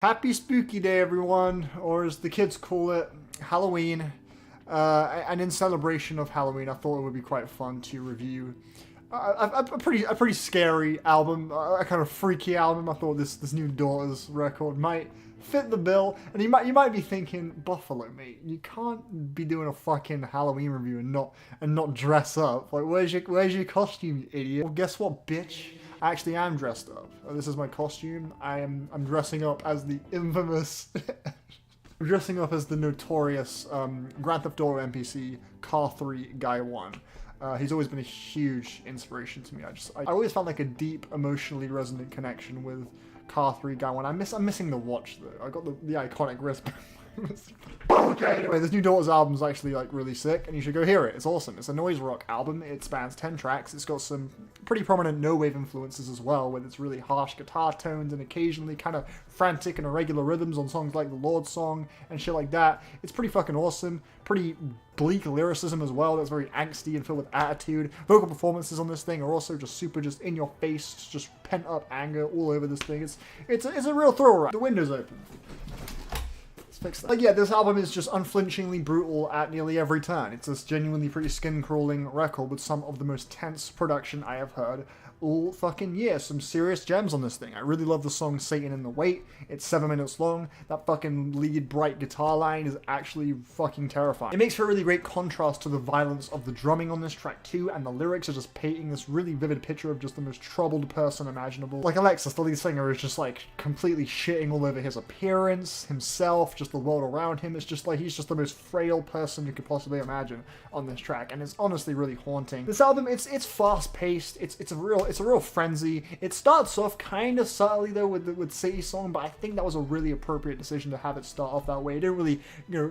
Happy Spooky Day, everyone, or as the kids call it, Halloween. And in celebration of Halloween, I thought it would be quite fun to review a pretty scary album, a kind of freaky album. I thought this new Daughters record might fit the bill. And you might be thinking, Buffalo, mate, you can't be doing a fucking Halloween review and not dress up. Like, where's your costume, you idiot? Well, guess what, bitch? I actually am dressed up. This is my costume. I'm dressing up as the infamous, I'm dressing up as the notorious Grand Theft Auto NPC Car 3 Guy 1. He's always been a huge inspiration to me. I always felt like a deep, emotionally resonant connection with Car 3 Guy 1. I'm missing the watch though. I got the iconic wristband. Okay, anyway, this new Daughters album is actually like really sick, and you should go hear it. It's awesome. It's a noise rock album. It spans 10 tracks. It's got some pretty prominent no-wave influences as well, with its really harsh guitar tones and occasionally kind of frantic and irregular rhythms on songs like the Lord song and shit like that. It's pretty fucking awesome. Pretty bleak lyricism as well. That's very angsty and filled with attitude. Vocal performances on this thing are also just super, just in your face, just pent up anger all over this thing. It's a real thrill ride. The window's open. Fix that. Like, yeah, this album is just unflinchingly brutal at nearly every turn. It's this genuinely pretty skin-crawling record with some of the most tense production I have heard all fucking year. Some serious gems on this thing. I really love the song Satan in the Wait. It's 7 minutes long. That fucking lead bright guitar line is actually fucking terrifying. It makes for a really great contrast to the violence of the drumming on this track too, and the lyrics are just painting this really vivid picture of just the most troubled person imaginable. Like Alexis, the lead singer, is just like completely shitting all over his appearance, himself, just the world around him. It's just like he's just the most frail person you could possibly imagine on this track, and it's honestly really haunting. This album, it's fast paced. It's a real frenzy. It starts off kind of subtly though with City Song, but I think that was a really appropriate decision to have it start off that way. It didn't really,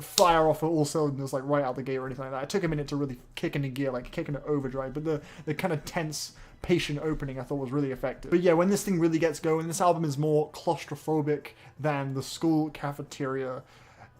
fire off at all cylinders like right out the gate or anything like that. It took a minute to really kick into gear, like kick into overdrive, but the kind of tense, patient opening I thought was really effective. But yeah, when this thing really gets going, this album is more claustrophobic than the school cafeteria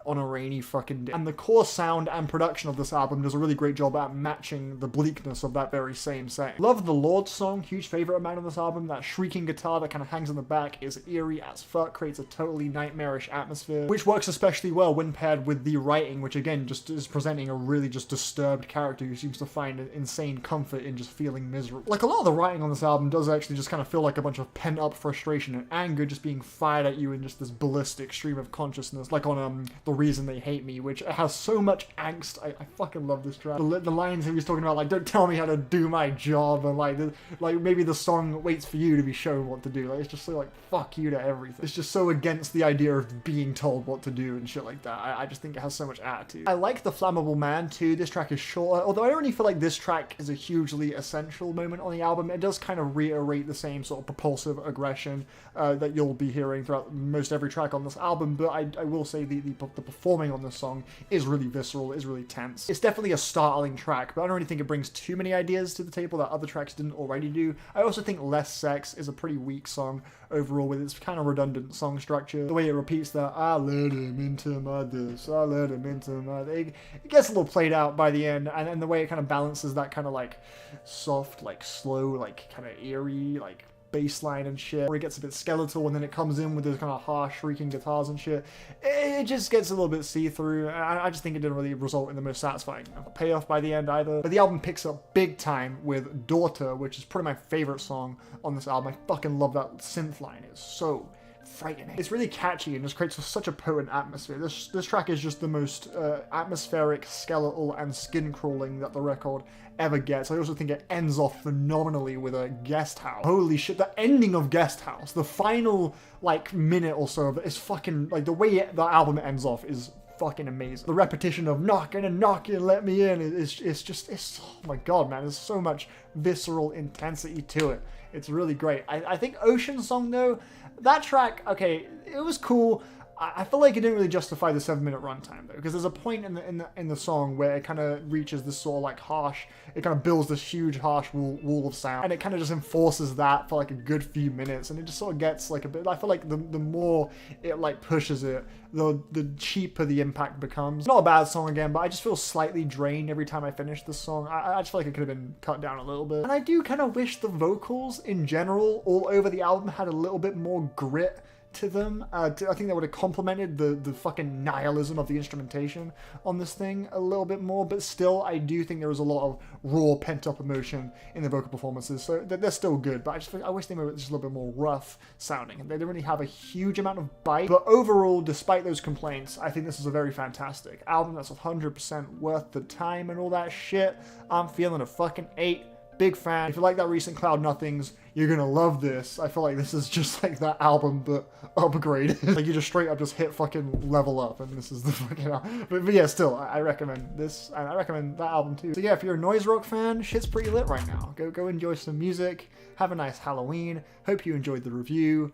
on a rainy fucking day. And the core sound and production of this album does a really great job at matching the bleakness of that very same setting. Love the Lord song, huge favorite of mine on this album. That shrieking guitar that kind of hangs in the back is eerie as fuck, creates a totally nightmarish atmosphere, which works especially well when paired with the writing, which again just is presenting a really just disturbed character who seems to find an insane comfort in just feeling miserable. Like, a lot of the writing on this album does actually just kind of feel like a bunch of pent-up frustration and anger just being fired at you in just this ballistic stream of consciousness, like on The Reason They Hate Me, which has so much angst. I fucking love this track. The lines he was talking about, like, don't tell me how to do my job, and like maybe the song waits for you to be shown what to do. Like, it's just so like, fuck you to everything. It's just so against the idea of being told what to do and shit like that. I just think it has so much attitude. I like the Flammable Man too. This track is shorter, although I don't really feel like this track is a hugely essential moment on the album. It does kind of reiterate the same sort of propulsive aggression that you'll be hearing throughout most every track on this album, but I will say the performing on this song is really visceral, is really tense. It's definitely a startling track, but I don't really think it brings too many ideas to the table that other tracks didn't already do. I also think Less Sex is a pretty weak song overall, with its kind of redundant song structure. The way it repeats that, I let him into my this, I let him into my... It gets a little played out by the end, and the way it kind of balances that kind of like soft, like slow, like kind of eerie, like bass line and shit, where it gets a bit skeletal, and then it comes in with those kind of harsh shrieking guitars and shit. It just gets a little bit see-through. I just think it didn't really result in the most satisfying payoff by the end either. But the album picks up big time with Daughter, which is probably my favorite song on this album. I fucking love that synth line. It's so frightening. It's really catchy and just creates such a potent atmosphere. This track is just the most atmospheric, skeletal, and skin-crawling that the record ever gets. I also think it ends off phenomenally with a Guest House. Holy shit, the ending of Guest House, the final like minute or so of it is fucking, like, the way the album ends off is fucking amazing. The repetition of knocking and knocking, let me in, it's oh my god, man, there's so much visceral intensity to it. It's really great. I think Ocean Song though, that track, okay, it was cool. I feel like it didn't really justify the 7-minute runtime though, because there's a point in the song where it kind of reaches this sort of like harsh, it kind of builds this huge harsh wall of sound, and it kind of just enforces that for like a good few minutes, and it just sort of gets like a bit, I feel like the more it like pushes it, the cheaper the impact becomes. Not a bad song again, but I just feel slightly drained every time I finish this song. I just feel like it could have been cut down a little bit. And I do kind of wish the vocals in general all over the album had a little bit more grit to them. I think that would have complemented the fucking nihilism of the instrumentation on this thing a little bit more, but still, I do think there was a lot of raw, pent-up emotion in the vocal performances, so they're still good, but I wish they were just a little bit more rough sounding. They don't really have a huge amount of bite, but overall, despite those complaints, I think this is a very fantastic album that's 100% worth the time and all that shit. I'm feeling a fucking 8. Big fan. If you like that recent Cloud Nothings, you're gonna love this. I feel like this is just like that album, but upgraded. Like you just straight up just hit fucking level up, and this is the fucking album. But yeah, still, I recommend this, and I recommend that album too. So yeah, if you're a noise rock fan, shit's pretty lit right now. Go enjoy some music. Have a nice Halloween. Hope you enjoyed the review.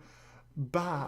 Bye.